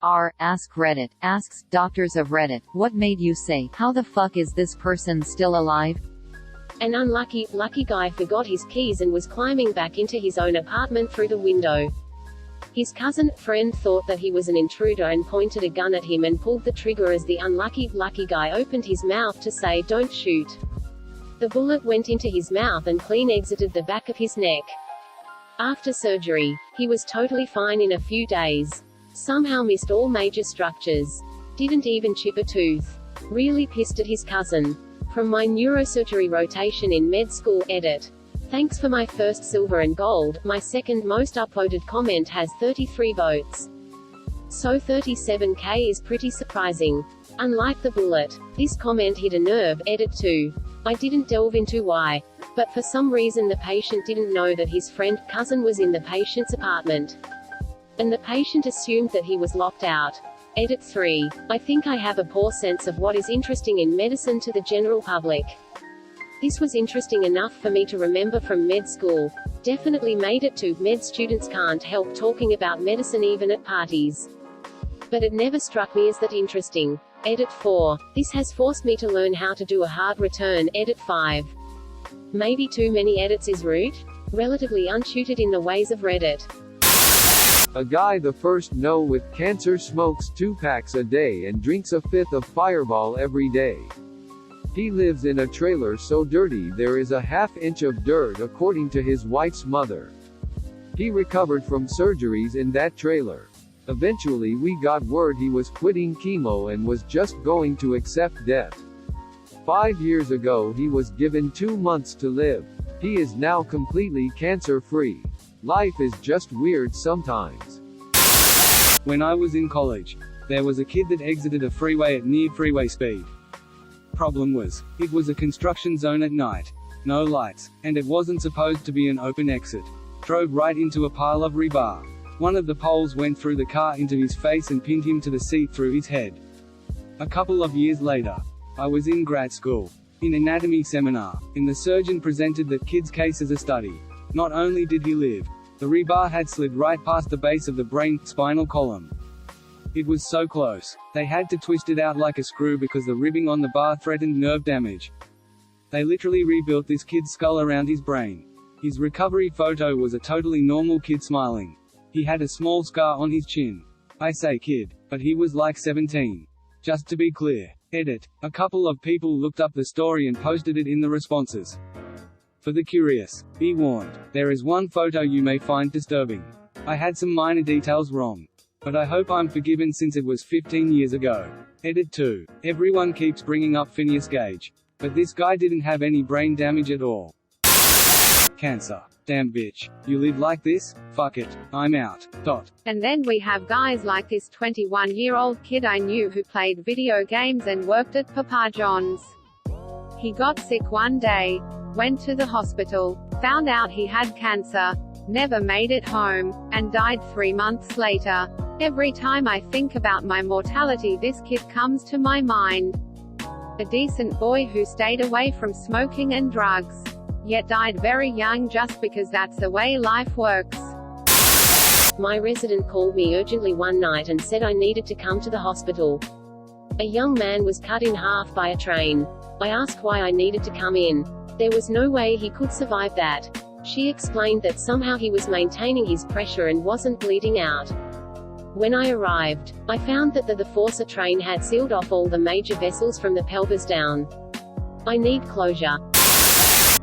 Askreddit Asks, doctors of Reddit, what made you say, how the fuck is this person still alive? An unlucky, lucky guy forgot his keys and was climbing back into his own apartment through the window. His friend thought that he was an intruder and pointed a gun at him and pulled the trigger as the unlucky, lucky guy opened his mouth to say don't shoot. The bullet went into his mouth and clean exited the back of his neck. After surgery, he was totally fine in a few days. Somehow missed all major structures. Didn't even chip a tooth. Really pissed at his cousin. From my neurosurgery rotation in med school, edit. Thanks for my first silver and gold, my second most upvoted comment has 33 votes. So 37k is pretty surprising. Unlike the bullet, this comment hit a nerve, edit too. I didn't delve into why. But for some reason the patient didn't know that his cousin was in the patient's apartment. And the patient assumed that he was locked out. Edit 3. I think I have a poor sense of what is interesting in medicine to the general public. This was interesting enough for me to remember from med school. Definitely made it to, med students can't help talking about medicine even at parties. But it never struck me as that interesting. Edit 4. This has forced me to learn how to do a hard return. Edit 5. Maybe too many edits is rude? Relatively untutored in the ways of Reddit. A guy the first know with cancer smokes 2 packs a day and drinks a fifth of Fireball every day. He lives in a trailer so dirty there is a half-inch of dirt according to his wife's mother. He recovered from surgeries in that trailer. Eventually we got word he was quitting chemo and was just going to accept death. 5 years ago he was given 2 months to live. He is now completely cancer-free. Life is just weird sometimes. When I was in college, there was a kid that exited a freeway at near freeway speed. Problem was, it was a construction zone at night. No lights, and it wasn't supposed to be an open exit. Drove right into a pile of rebar. One of the poles went through the car into his face and pinned him to the seat through his head. A couple of years later, I was in grad school. In anatomy seminar, and the surgeon presented that kid's case as a study. Not only did he live, the rebar had slid right past the base of the spinal column. It was so close, they had to twist it out like a screw because the ribbing on the bar threatened nerve damage. They literally rebuilt this kid's skull around his brain. His recovery photo was a totally normal kid smiling. He had a small scar on his chin. I say kid, but he was like 17. Just to be clear. Edit. A couple of people looked up the story and posted it in the responses. For the curious, be warned, there is one photo you may find disturbing. I had some minor details wrong. But I hope I'm forgiven since it was 15 years ago. Edit 2. Everyone keeps bringing up Phineas Gage. But this guy didn't have any brain damage at all. Cancer. Damn bitch. You live like this? Fuck it. I'm out. And then we have guys like this 21-year-old kid I knew who played video games and worked at Papa John's. He got sick one day, went to the hospital, found out he had cancer, never made it home, and died 3 months later. Every time I think about my mortality this kid comes to my mind. A decent boy who stayed away from smoking and drugs. Yet died very young just because that's the way life works. My resident called me urgently one night and said I needed to come to the hospital. A young man was cut in half by a train. I asked why I needed to come in. There was no way he could survive that. She explained that somehow he was maintaining his pressure and wasn't bleeding out. When I arrived, I found that the Forza train had sealed off all the major vessels from the pelvis down. I need closure.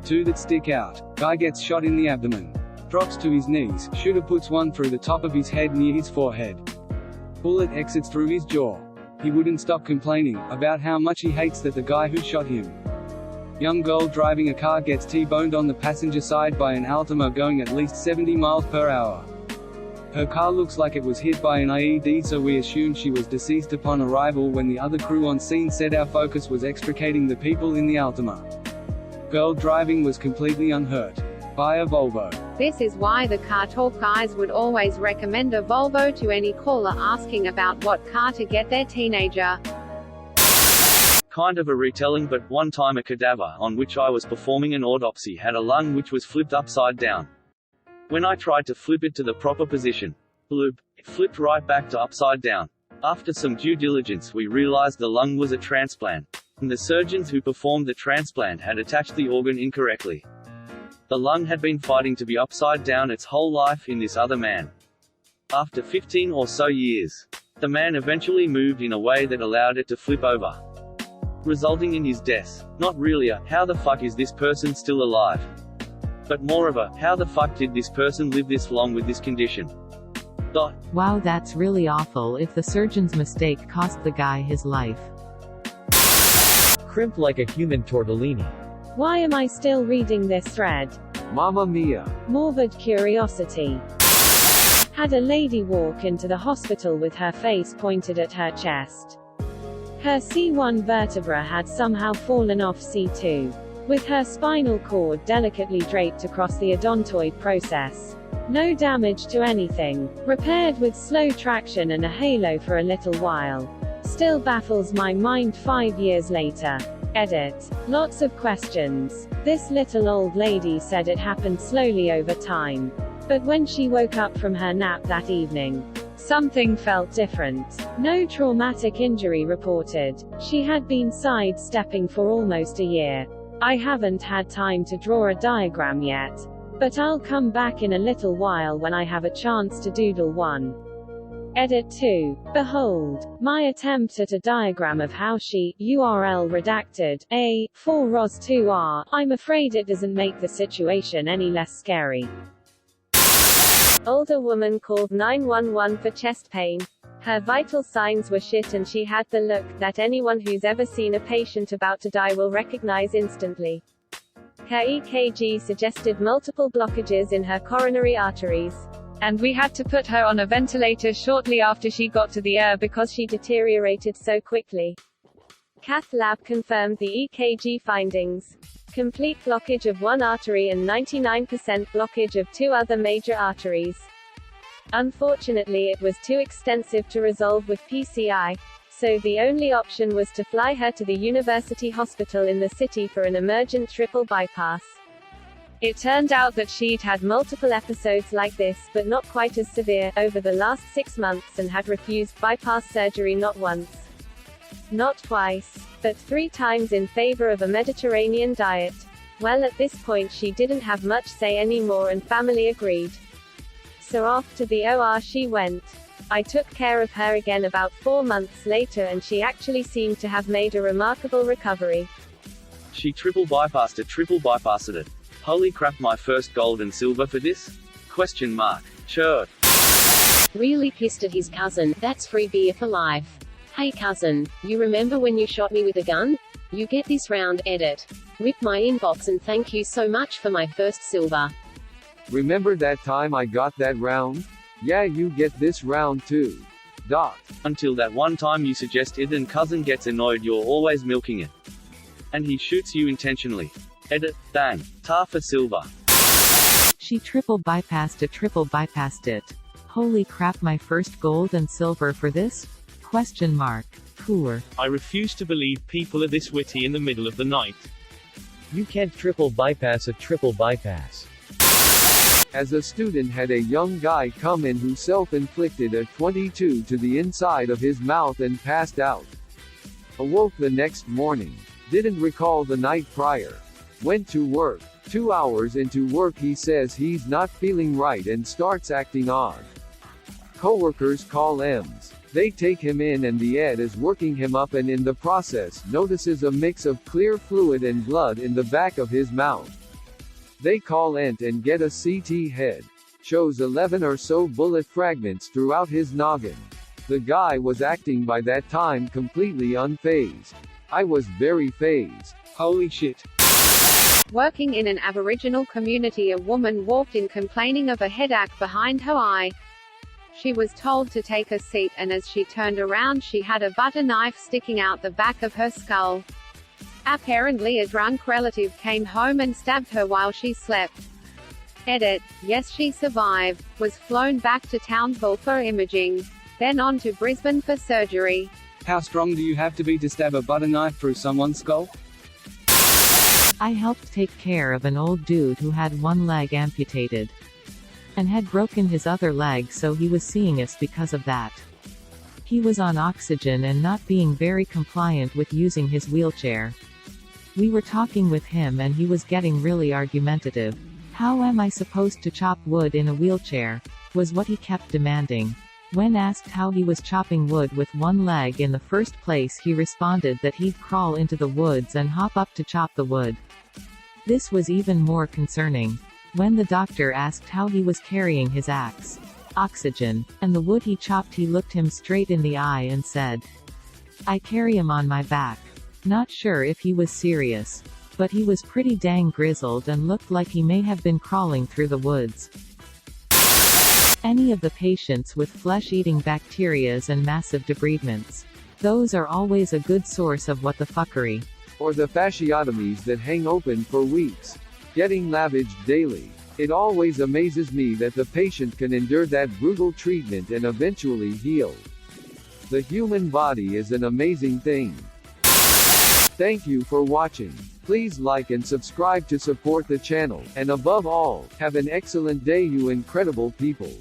2 that stick out. Guy gets shot in the abdomen. Drops to his knees. Shooter puts one through the top of his head near his forehead. Bullet exits through his jaw. He wouldn't stop complaining about how much he hates that the guy who shot him. Young girl driving a car gets T-boned on the passenger side by an Altima going at least 70 miles per hour. Her car looks like it was hit by an IED, so we assumed she was deceased upon arrival when the other crew on scene said our focus was extricating the people in the Altima. Girl driving was completely unhurt. Buy a Volvo. This is why the Car Talk guys would always recommend a Volvo to any caller asking about what car to get their teenager. Kind of a retelling, but one time a cadaver on which I was performing an autopsy had a lung which was flipped upside down. When I tried to flip it to the proper position, bloop, it flipped right back to upside down. After some due diligence we realized the lung was a transplant. The surgeons who performed the transplant had attached the organ incorrectly. The lung had been fighting to be upside down its whole life in this other man. After 15 or so years, the man eventually moved in a way that allowed it to flip over, resulting in his death. Not really a, how the fuck is this person still alive? But more of a, how the fuck did this person live this long with this condition? Wow, that's really awful if the surgeon's mistake cost the guy his life. Crimp like a human tortellini. Why am I still reading this thread? Mamma mia. Morbid curiosity. Had a lady walk into the hospital with her face pointed at her chest. Her C1 vertebra had somehow fallen off C2, with her spinal cord delicately draped across the odontoid process. No damage to anything. Repaired with slow traction and a halo for a little while. Still baffles my mind 5 years later. Edit. Lots of questions. This little old lady said it happened slowly over time. But when she woke up from her nap that evening, something felt different. No traumatic injury reported. She had been sidestepping for almost a year. I haven't had time to draw a diagram yet. But I'll come back in a little while when I have a chance to doodle one. Edit 2. Behold, my attempt at a diagram of how she, URL redacted, A, 4 ROS 2R, I'm afraid it doesn't make the situation any less scary. Older woman called 911 for chest pain. Her vital signs were shit and she had the look that anyone who's ever seen a patient about to die will recognize instantly. Her EKG suggested multiple blockages in her coronary arteries. And we had to put her on a ventilator shortly after she got to the ER because she deteriorated so quickly. Cath lab confirmed the EKG findings. Complete blockage of one artery and 99% blockage of 2 other major arteries. Unfortunately, it was too extensive to resolve with PCI, so the only option was to fly her to the University Hospital in the city for an emergent triple bypass. It turned out that she'd had multiple episodes like this, but not quite as severe, over the last 6 months and had refused bypass surgery not once, not twice, but 3 times in favor of a Mediterranean diet. Well, at this point she didn't have much say anymore and family agreed. So off to the OR she went. I took care of her again about 4 months later and she actually seemed to have made a remarkable recovery. She triple bypassed it. Holy crap, my first gold and silver for this? Question mark. Sure. Really pissed at his cousin. That's free beer for life. Hey cousin, you remember when you shot me with a gun? You get this round. Edit. Rip my inbox and thank you so much for my first silver. Remember that time I got that round? Yeah, you get this round too. Until that one time you suggest it and cousin gets annoyed you're always milking it. And he shoots you intentionally. Edit. Dang. Tar for silver. She triple bypassed it. Holy crap, my first gold and silver for this? Question mark. Poor. I refuse to believe people are this witty in the middle of the night. You can't triple bypass a triple bypass. As a student had a young guy come in who self-inflicted a 22 to the inside of his mouth and passed out. Awoke the next morning. Didn't recall the night prior. Went to work. 2 hours into work he says he's not feeling right and starts acting odd. Coworkers call EMS. They take him in and the ed is working him up and in the process notices a mix of clear fluid and blood in the back of his mouth. They call ENT and get a CT head. Shows 11 or so bullet fragments throughout his noggin. The guy was acting by that time completely unfazed. I was very fazed. Holy shit. Working in an Aboriginal community, a woman walked in complaining of a headache behind her eye. She was told to take a seat and as she turned around she had a butter knife sticking out the back of her skull. Apparently a drunk relative came home and stabbed her while she slept. Edit. Yes, she survived, was flown back to Townsville for imaging, then on to Brisbane for surgery. How strong do you have to be to stab a butter knife through someone's skull? I helped take care of an old dude who had one leg amputated and had broken his other leg, so he was seeing us because of that. He was on oxygen and not being very compliant with using his wheelchair. We were talking with him and he was getting really argumentative. How am I supposed to chop wood in a wheelchair? Was what he kept demanding. When asked how he was chopping wood with one leg in the first place, he responded that he'd crawl into the woods and hop up to chop the wood. This was even more concerning. When the doctor asked how he was carrying his axe, oxygen, and the wood he chopped, he looked him straight in the eye and said, "I carry him on my back." Not sure if he was serious, but he was pretty dang grizzled and looked like he may have been crawling through the woods. Any of the patients with flesh-eating bacterias and massive debridements. Those are always a good source of what the fuckery. Or the fasciotomies that hang open for weeks, getting lavaged daily. It always amazes me that the patient can endure that brutal treatment and eventually heal. The human body is an amazing thing. Thank you for watching. Please like and subscribe to support the channel, and above all, have an excellent day, you incredible people.